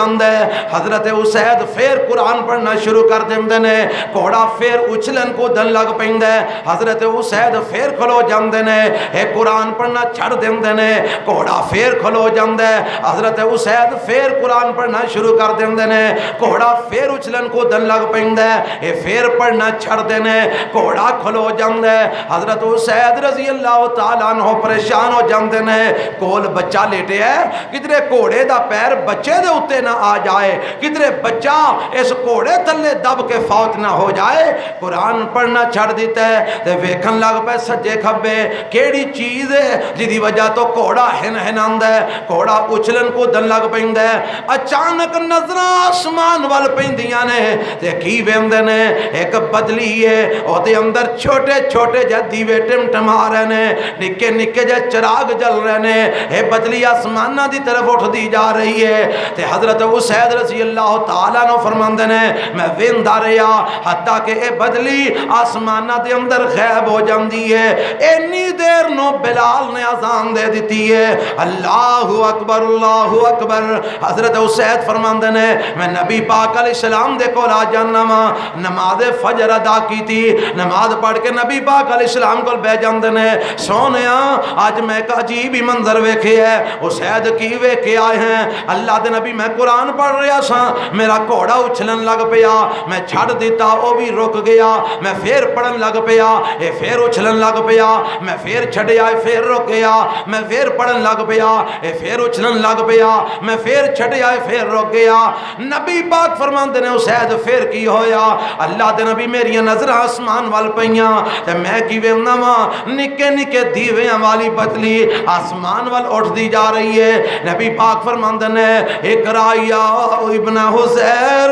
A: حضرت اسید پھر قرآن پڑھنا شروع کر دیندے نے، گھوڑا پھر اچھلن کو دن لگ پیندے، حضرت اسید پھر کھلو جاندے نے، اے قرآن پڑھنا چھڑ دیندے نے، گھوڑا پھر کھلو جاندے، حضرت اسید پھر قرآن پڑھنا شروع کر دیندے نے، گھوڑا پھر اچھلن کو دن لگ پیندے، اے پھر پڑھنا چھڑ دینے، گھوڑا کھلو جاندے، حضرت اسید رضی اللہ تعالیٰ عنہ پریشان ہو جاندے نے، کول بچہ لیٹے ہے، کدھرے گھوڑے دا پیر بچے دے اتے نہ آ جائے، کدھرے بچہ اس گھوڑے تھلے دب کے فوت نہ ہو جائے، قرآن پڑھنا چھڑ دیتا ہے تے ویکھن لگ پے سجے کھبے کیڑی چیز ہے جدی وجہ تو گھوڑا ہنہناندا ہے، گھوڑا اچھلن کو دن لگ پیندا ہے۔ اچانک نظراں آسمان وال پیندیاں نے تے کی ویندے نے، ایک بدلی ہے او دے اندر چھوٹے چھوٹے جے دیوے ٹمٹما رہے نے، نکے نکے جے چراغ جل رہے نے، اے بدلی آسماناں دی طرف طرف اٹھتی جا رہی ہے تے حضرت اسید رضی اللہ تعالیٰ عنہ فرماندے نے میں ویندا رہیا حتیٰ کہ اے بدلی آسمانہ دے اندر غائب ہو جاندی ہے اینی دیر نو بلال نے اذان دے دیتی ہے اللہ اکبر اللہ اکبر حضرت اسید فرماندے نے میں نبی پاک علیہ السلام دے کول آ جانا وا نماز فجر ادا کی تھی نماز پڑھ کے نبی پاک علیہ السلام کول بہ جاندے نے سونیا آج میں ایک عجیب ہی منظر ویکھے ہے اسید کی ویکھے آئے ہیں اللہ دے نبی میں قرآن پڑھ رہا سا میرا گھوڑا اچھلن لگ پیا میں چھڑ دیتا وہ بھی رک گیا میں پھر پڑھن لگ پیا اے پھر اچھلن لگ پیا میں پھر چھڑیا اے پھر رک گیا میں پھر پڑھن لگ پیا اے پھر اچھلن لگ پیا میں پھر چھڑیا اے پھر رک گیا نبی پاک فرماندے نے اسید پھر کی ہویا اللہ دے نبی میری نظر آسمان وال پیاں تے میں کی ویکھنا وا نکے نکے دیویاں والی بدلی آسمان وال اٹھدی جا رہی ہے نبی پاک فرماندے نے اقرا یا ابن حذیر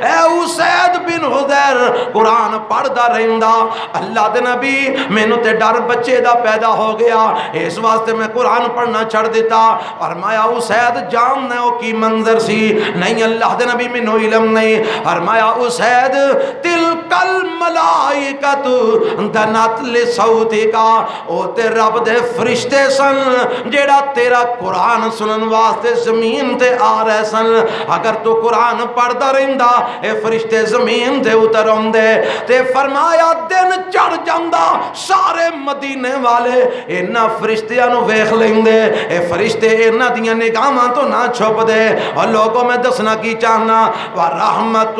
A: اے اسید بن حذیر قرآن پڑھدا رہندا اللہ دے نبی مینوں تے ڈر بچے دا پیدا ہو گیا اس واسطے میں قرآن پڑھنا چھڑ دیتا فرمایا اسید جاننا او کی منظر سی نہیں اللہ دے نبی مینوں علم نہیں فرمایا اسید تلک الملائکۃ دنت لصوتک او تے رب دے فرشتے سن جیڑا تیرا قرآن سنن واسطے زمین تے آ رہے سن اگر تو قرآن پڑھدا رہندا اے فرشتے زمین تے اتر اوندے تے فرمایا دن چڑھ جاندا سارے مدینے والے انہاں فرشتیاں نو ویکھ لیندے اے فرشتے انہاں دیاں نگاہاں تو نہ چھپ دے اور لوگوں میں دسنا کی چاہنا ورحمت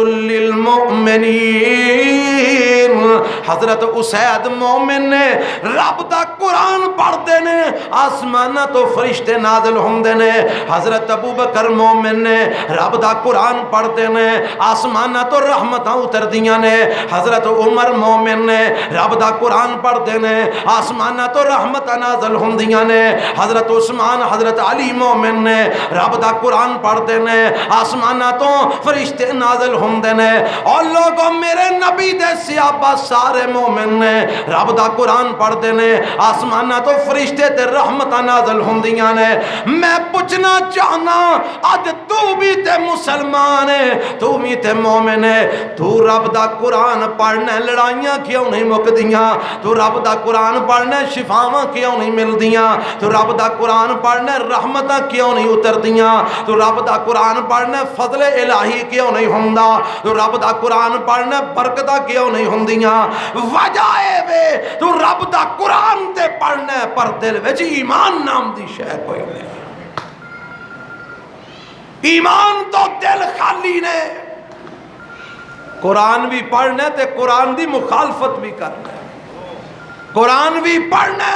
A: للمؤمنین حضرت اسید مومن نے رب دا قرآن پڑھتے نے آسمانہ تو فرشتے نازل ہوندے نے حضرت ابو بکر مومن نے رب دا قرآن پڑھتے نے آسمانہ تو رحمتاں اتر دیاں نے حضرت عمر مومن نے رب دا قرآن پڑھتے نے آسمانہ تو رحمتاں نازل ہوندیاں نے حضرت عثمان حضرت علی مومن نے رب دا قرآن پڑھتے نے آسمانہ تو فرشتے نازل ہوندے نے اور لوگوں میرے نبی دے صحابہ سارے مومن نے رب دا قرآن پڑھتے نے آسمانہ تو فرشتے تے رحمتاں نازل ہوندیاں نے میں پوچھنا چاہنا آج تو بھی تے مسلمان ہے تو بھی تے مومن ہے تو رب دا قرآن پڑھنے لڑائیاں کیوں نہیں مکدیاں تو رب دا قرآن پڑھنے شفاواں کیوں نہیں ملدیاں تو رب دا قرآن پڑھنے رحمتاں کیوں نہیں اتردیاں تو رب دا قرآن پڑھنے فضل الہی کیوں نہیں ہوندا تو رب دا قرآن پڑھنے برکتاں کیوں نہیں ہوندیاں وجہ اے وے تو رب دا قرآن تے پڑھنے پر دل وچ ایمان نام دی شے کوئی نہیں ایمان تو دل خالی نے قرآن بھی پڑھنے تے قرآن دی مخالفت بھی کرنے قرآن بھی پڑھنے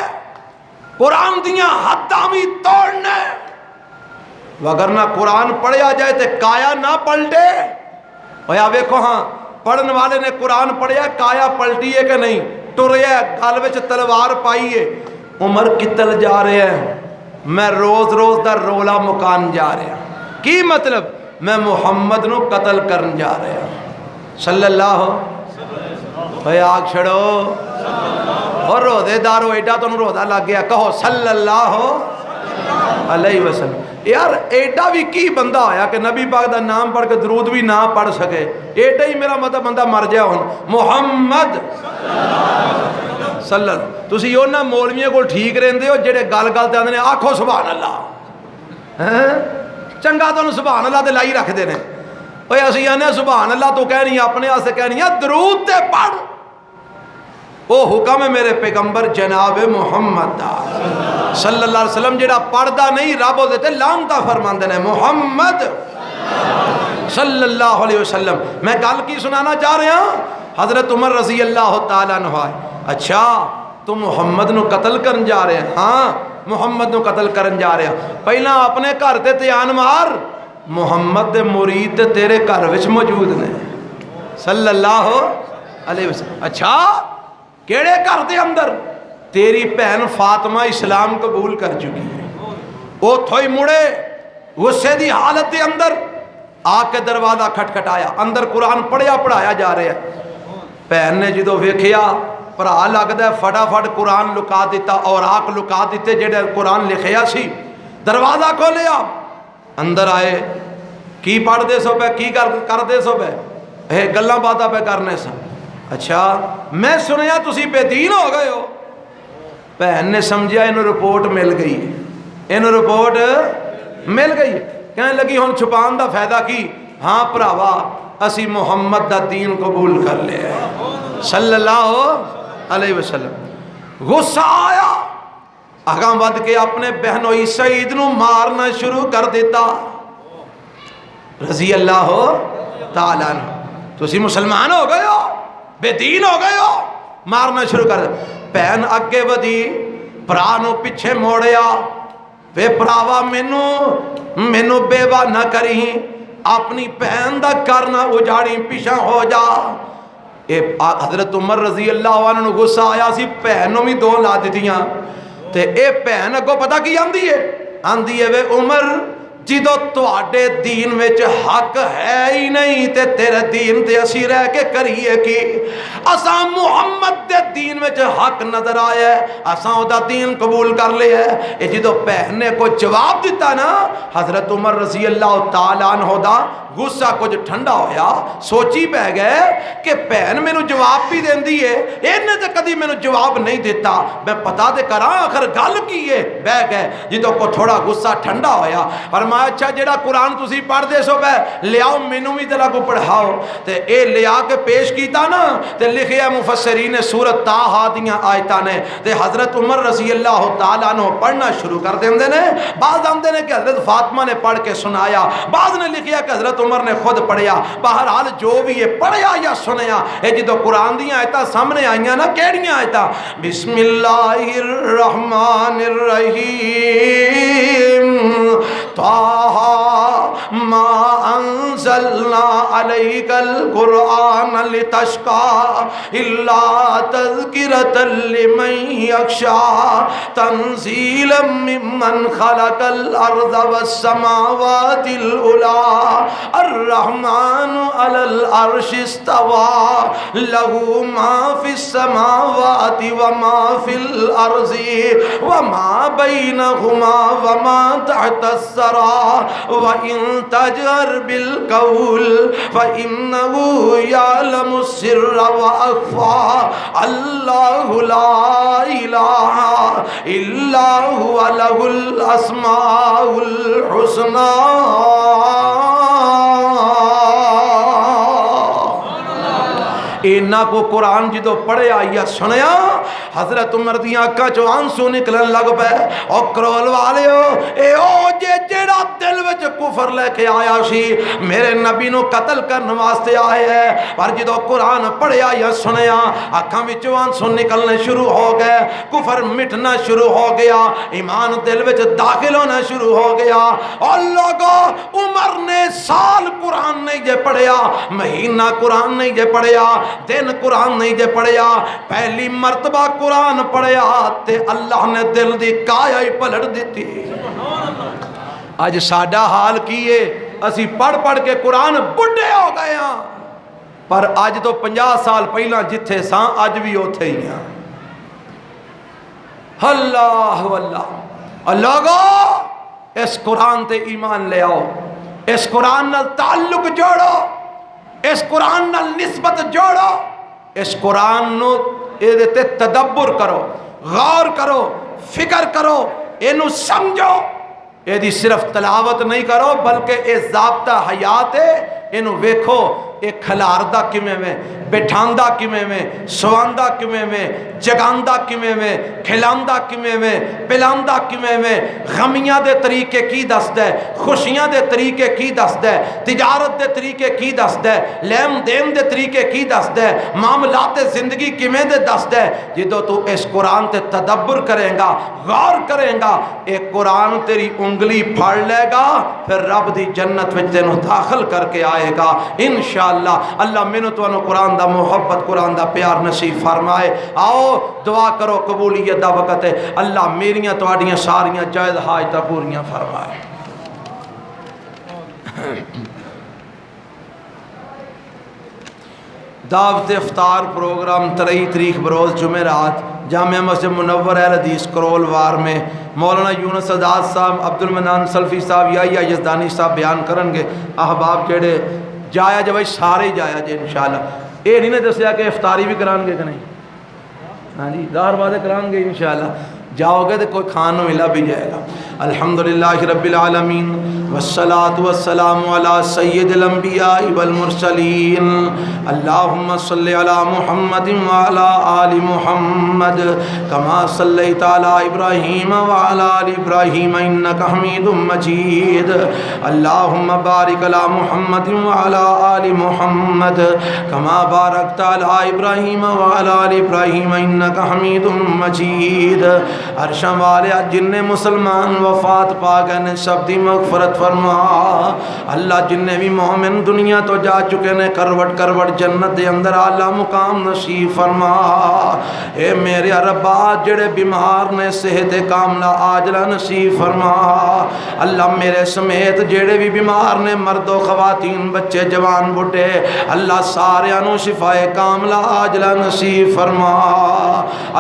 A: قرآن دیاں حداں بھی توڑنے وگرنہ قرآن پڑھیا جائے تے کایا نہ پلٹے بھیا ویکھو ہاں پڑھن والے نے قرآن پڑھیا کایا پلٹی ہے کہ نہیں ٹریا گل وچ تلوار پائی ہے عمر کتل جا رہے ہیں میں روز روز دا رولا مکان جا رہا کی مطلب میں محمد نو قتل کرن جا رہا صلی اللہ بھئی آگ چھڑو اور رو دے دارو ایڈا تو رو دا لگ گیا کہو صلی اللہ علیہ وسلم یار ایڈا بھی کی بندہ آیا کہ نبی پاک دا نام پڑھ کے درود بھی نہ پڑھ سکے ایڈا ہی میرا مطلب بندہ مر جائے ہون محمد صلی اللہ تسی یوں نہ مولویوں کو ٹھیک رہندے ہو جڑے گل گل تے آندے نے آکھو سبحان اللہ چنگا تو سبحان اللہ تے لائی رکھ دے نے اوے اسی آنے سبحان اللہ تو کہنی اپنے واسطے کہنی درود تے پڑھ او حکم ہے میرے پیغمبر جناب محمد دا صلی اللہ علیہ وسلم جڑا پڑھدا نہیں رب دے تے لعنتا فرماندے نے محمد صلی اللہ علیہ وسلم میں گل کی سنانا چاہ رہا ہوں حضرت عمر رضی اللہ تعالیٰ عنہ اچھا تو محمد نو قتل کرن جا رہے ہیں ہاں محمد نو قتل کرن جا رہے ہیں پہلا اپنے گھر تے تیان مار محمد دے مرید تیرے گھر وچ موجود نے صلی اللہ علیہ وسلم اچھا کیڑے گھر دے اندر تیری بہن فاطمہ اسلام قبول کر چکی ہے وہ تھوئی مڑے غصے دی حالت دے اندر آ کے دروازہ کھٹکھٹایا اندر قرآن پڑھیا پڑھایا جا رہا ہے بہن نے جدو ویکھیا بھرا لگدا ہے فٹافٹ قرآن لکا دیتا اوراق لکا دیتے جڑے قرآن لکھیا سی دروازہ کھولیا اندر آئے کی پڑھتے سو پہ کی کرتے سو پہ گلاں باتاں پہ کرنے سن. اچھا میں سنیا تسی بے دین ہو گئے ہو. بہن نے سمجھا انہوں رپورٹ مل گئی ہے, انہوں رپورٹ مل گئی ہے. کہنے لگی ہن چھپان دا فائدہ کی. ہاں پراوا اسی محمد دا دین قبول کر لیا ہے صلی اللہ علیہ وسلم. غصہ آیا, اگاں ود کے اپنے بہنوئی سعید نو مارنا شروع کر دیتا رضی اللہ تعالیٰ عنہ. تسی مسلمان ہو گئے ہو, بے دین ہو گئے ہو, مارنا شروع کر دیتا. بہن اگے ودی, برا نو پیچھے موڑیا. وے براوا مینو بیوہ نہ کری, اپنی بہن دا کرنا اجاڑی پیچھا ہو جا. اے حضرت عمر رضی اللہ عنہ غصہ آیا سی, بہنوں بھی دو لا دیتیاں. تے اے بہن اگو پتہ کی آندی ہے, آندی ہے وے عمر جدو تواڈے دین وچ حق ہے ہی نہیں تے تیرے دین تے اسی رہ کے کریے کی. اساں محمد دے دین وچ حق نظر آیا ہے, اساں او دا دین قبول کر لیا ہے. اے جدو بہن نے کو جواب دیتا نا, حضرت عمر رضی اللہ تعالیٰ عنہ دا غصہ کچھ ٹھنڈا ہویا. سوچی پہ گئے کہ بہن مینو جواب بھی دیندی ہے, انہیں تے کدی مینو جواب نہیں دیتا, میں پتا تے کراں آخر گل کی ہے. بہ گئے جدو کو تھوڑا غصہ ٹھنڈا ہویا, فرمایا اچھا جیڑا قرآن تسی پڑھ دے سو پہ لیاؤ مینو بھی تیرا کو پڑھاؤ. تے اے لیا کے پیش کیتا نا, تے لکھیا مفسرین سورت طٰہٰ دیاں آیتاں نے. تے حضرت عمر رضی اللہ تعالیٰ عنہ پڑھنا شروع کر دیندے نے. بعض آندے نے کہ حضرت فاطمہ نے پڑھ کے سنایا, بعض نے لکھیا کہ حضرت عمر نے خود پڑھیا. بہرحال جو بھی ہے پڑھیا یا سنیا, اے جدو قرآن دیاں آیتاں سامنے آئیاں نا, کیڑیاں آیتاں؟ بسم اللہ الرحمن الرحیم طٰہٰ ما انزلنا علیک القرآن لتشقى الا تذکرۃ لمن یخشی تنزیلا ممن خلق الارض والسماوات العلی الرحمن علی العرش استوى له ما في السماوات وما في الارض وما بينهما وما تحت الثرى وإن تجهر بالقول فإنه يعلم السر وأخفى الله لا إله إلا هو له الأسماء الحسنى. اینا کو قرآن جدو پڑھیا یا سنیا, حضرت عمر دیاں آنکھاں چوں آنسو نکلن لگ پے. او کرول والے ہو, اے او جیڑا دل وچ کفر لے کے آیا سی, میرے نبی نو قتل کرن واسطے آئے ہے, پر جدو قرآن پڑھیا یا سنیا آنکھاں وچوں آنسو نکلنے شروع ہو گئے, کفر مٹنا شروع ہو گیا, ایمان دل وچ داخل ہونا شروع ہو گیا. اور لوگوں, عمر نے سال قرآن نہیں جے پڑھیا, مہینہ قرآن نہیں جے پڑھیا, دن قرآن نہیں جے پڑھیا, پہلی مرتبہ قرآن پڑھیا تے اللہ نے دل دی کایا ہی پلٹ دیتی. آج ساڈا حال کیے, اسی پڑھ پڑھ کے قرآن بڑھے ہو گئے ہاں, پر آج تو 50 سال پہلا جتھے ساں آج بھی اوتھے ہی ہیں. اللہ اللہ لوگو, اس قرآن تے ایمان لے آؤ, اس قرآن نال تعلق جوڑو, اس قرآن نال نسبت جوڑو, اس قرآن نو اے تے تدبر کرو, غور کرو, فکر کرو, اینو سمجھو. اے دی صرف تلاوت نہیں کرو بلکہ اے ضابطہ حیات ہے, اینو ویکھو اے کھلاردہ کیویں میں, بٹھاندہ کیویں میں, سواندہ کیویں میں, جگاندہ کیویں میں, کھلاندہ کیویں میں, پلاندہ کیویں میں, غمیاں دے طریقے کی دست ہے, خوشیاں دے طریقے کی دست ہے, تجارت دے طریقے کی دست ہے, لین دین دے طریقے کی دست ہے, معاملات زندگی کیویں دے دست ہے. جدو تو اس قرآن تے تدبر کریں گا, غور کریں گا, اے قرآن تیری انگلی پھاڑ لے گا, پھر رب دی جنت وچ تینوں داخل کر کے آئے گا انشاءاللہ. اللہ مینوں تانوں قرآن دا محبت, قرآن دا پیار نصیب فرمائے. آؤ دعا کرو, قبولیت دا وقت ہے. اللہ میریاں تواڈیاں ساریاں جائز حاجتاں پوریاں فرمائے. دعوت افطار پروگرام 23 تاریخ بروز جمعرات جامعہ مسجد منور اہل حدیث کرول وار میں مولانا یونس آزاد صاحب، عبد المنان سلفی صاحب یا یزدانی صاحب بیان کرن گے۔ احباب جڑے جایا جے بھائی سارے جایا جے انشاءاللہ۔ اے نہیں نے دسیا کہ افطاری بھی کران گے کہ نہیں، ہاں جی ظاہر بات ہے کران گے انشاءاللہ۔ جاؤ گے تو کوئی کھانا ملا بھی جائے گا۔ الحمدللہ رب العالمین والصلاة والسلام علی سید الانبیاء والمرسلین۔ اللہم صلی علی محمد وعلی آل محمد کما صلیت علی ابراہیم وعلی آل ابراہیم انکا حمید مجید۔ اللہم بارک علی محمد وعلی آل محمد کما بارکت علی ابراہیم وعلی آل ابراہیم انکا حمید مجید۔ عرشاں والے جن مسلمان وفات پا گئے نے سب دی مغفرت فرما اللہ۔ جن بھی مومن دنیا تو جا چکے نے کروٹ کروٹ جنت دے اندر اعلیٰ مقام نصیب فرما۔ اے میرے ربا جڑے بیمار نے صحت کاملہ عاجلہ نصیب فرما اللہ۔ میرے سمیت جڑے بھی بیمار نے مرد و خواتین بچے جوان بوٹے اللہ سارے انو شفائے کاملہ عاجلہ نصیب فرما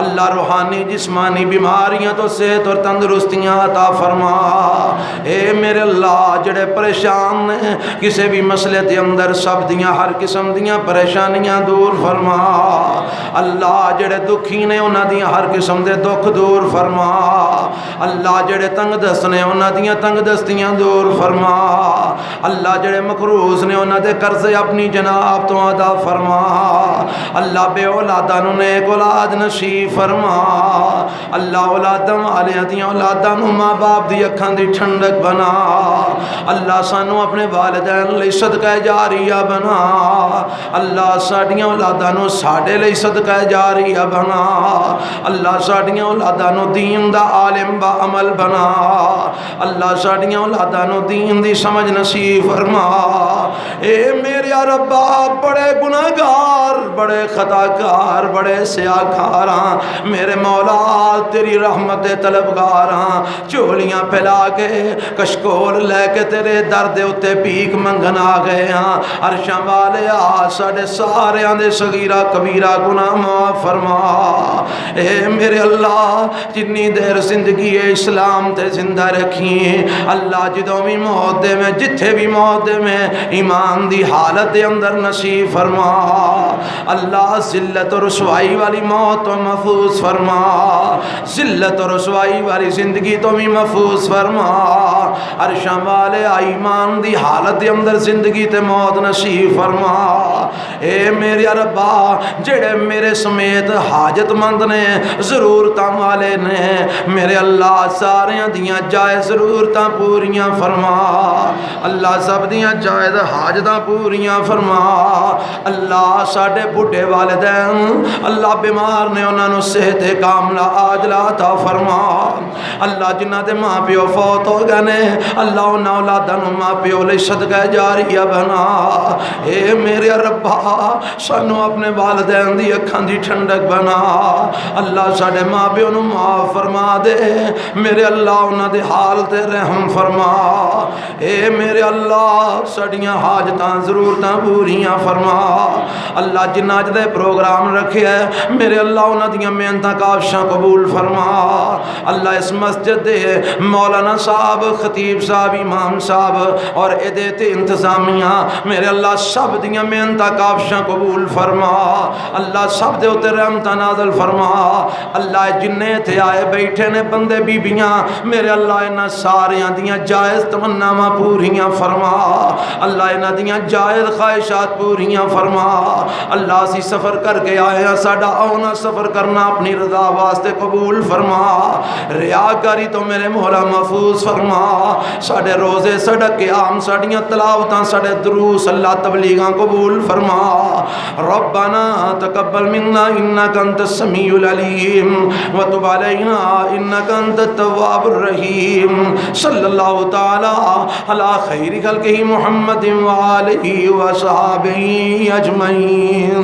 A: اللہ۔ روحانی جسمانی بیماریاں تو صحت اور تندرستیاں عطا فرما۔ اے میرے اللہ جڑے پریشان نے کسی بھی مسئلے دے اندر سب دیاں ہر قسم دیاں پریشانیاں دور فرما اللہ۔ جڑے دکھی نے انہاں دیاں ہر قسم دے دکھ دور فرما اللہ۔ جڑے تنگ دست نے انہاں دیاں تنگ دستیاں دور فرما اللہ۔ جڑے مقروض نے انہاں دے قرض اپنی جناب تو ادا فرما اللہ۔ بے اولاداں نوں نیک اولاد نصیب فرما اللہ۔ اولاداں والیاں دیاں اولاداں نوں ماں باپ دی اکھاں دی ٹھنڈک بنا اللہ۔ سانو اپنے والدین لئی صدقہ جاریہ بنا اللہ۔ ساڈیاں اولاداں نوں ساڈے لئی صدقہ جاریہ بنا اللہ۔ ساڈیاں اولاداں نوں دین دا عالم با عمل بنا اللہ۔ ساڈیاں اولاداں نوں دین دی سمجھ نصیب فرما۔ اے میرے ربا بڑے گناہگار بڑے خطاکار بڑے سیاکاراں میرے مولا تیری رحمت طلبگاراں چولیاں پھیلا کے کشکول لے کے تیرے درد اتے بھیک منگن آ گئے ہاں۔ عرشاں والے آ ساڈے سارے دے صغیرہ کبیرہ گناہ معاف فرما۔ اے میرے اللہ جتنی دیر زندگی اسلام تے زندہ رکھیں اللہ جدوں بھی موت دے میں جتھے بھی موت دے میں ایمان دی حالت دے اندر نصیب فرما اللہ۔ ذلت و رسوائی والی موت تو محفوظ فرما ذلت و رسوائی والی زندگی تو بھی محفوظ فرما۔ عرشاں والے ایمان دی حالت دے اندر زندگی تے موت نصیب فرما۔ اے میرے ربا جڑے میرے سمیت حاجت مند نے ضرورتاں والے نے میرے اللہ ساریاں دیاں جائز ضرورتاں پوریاں فرما اللہ۔ سب دیاں جائز حاجتاں پوریاں فرما اللہ۔ ساڈے بڈھے والدین اللہ بیمار نے انہاں نوں صحت کاملہ عاجلہ عطا فرما اللہ۔ جنہاں دے ماں پیو فوت ہو گئے نے اللہ انہاں اولاداں نوں ماں پیو لئی صدقہ جاریہ بنا۔ اے میرے ربا سانو اپنے والدین دی اکھاں دی ٹھنڈک بنا اللہ۔ ساڈے ماں پیو نوں معاف فرما دے میرے اللہ انہاں دے حال تے رحم فرما۔ اے میرے اللہ ساڈیاں حاجتاں ضرورتاں پوریاں فرما اللہ۔ جنہاں اج دے پروگرام رکھے ہے میرے اللہ انہاں دیاں محنتاں کافشاں قبول فرما اللہ۔ اس مسجد دے مولانا صاحب خطیب صاحب امام صاحب اور ادیت انتظامیہ میرے اللہ سب دیاں محنتاں کافشاں قبول فرما اللہ۔ سب دے اوتے رحمتاں نازل فرما اللہ۔ جننے تھے آئے بیٹھے نے بندے بیبیاں میرے اللہ انہاں ساریاں دیاں جائز تمناواں پوریاں فرما اللہ۔ انہاں دیاں جائز خواہشات پوریاں فرما اللہ۔ اسی سفر کر کے آئے ہیں ساڈا آنا سفر کرنا اپنی رضا واسطے قبول فرما۔ ریاکاری تو میرے مولا محفوظ فرما۔ ساڈے روزے ساڈا قیام ساڈیاں تلاوتاں ساڈے دروس اللہ تبلیغاں قبول فرما۔ ربنا تقبل منا انک انت السمیع العلیم وتب علینا انک انت التواب الرحیم۔ صلی اللہ تعالی علی خیر خلقہ محمد وآلہ وصحبہ اجمعین۔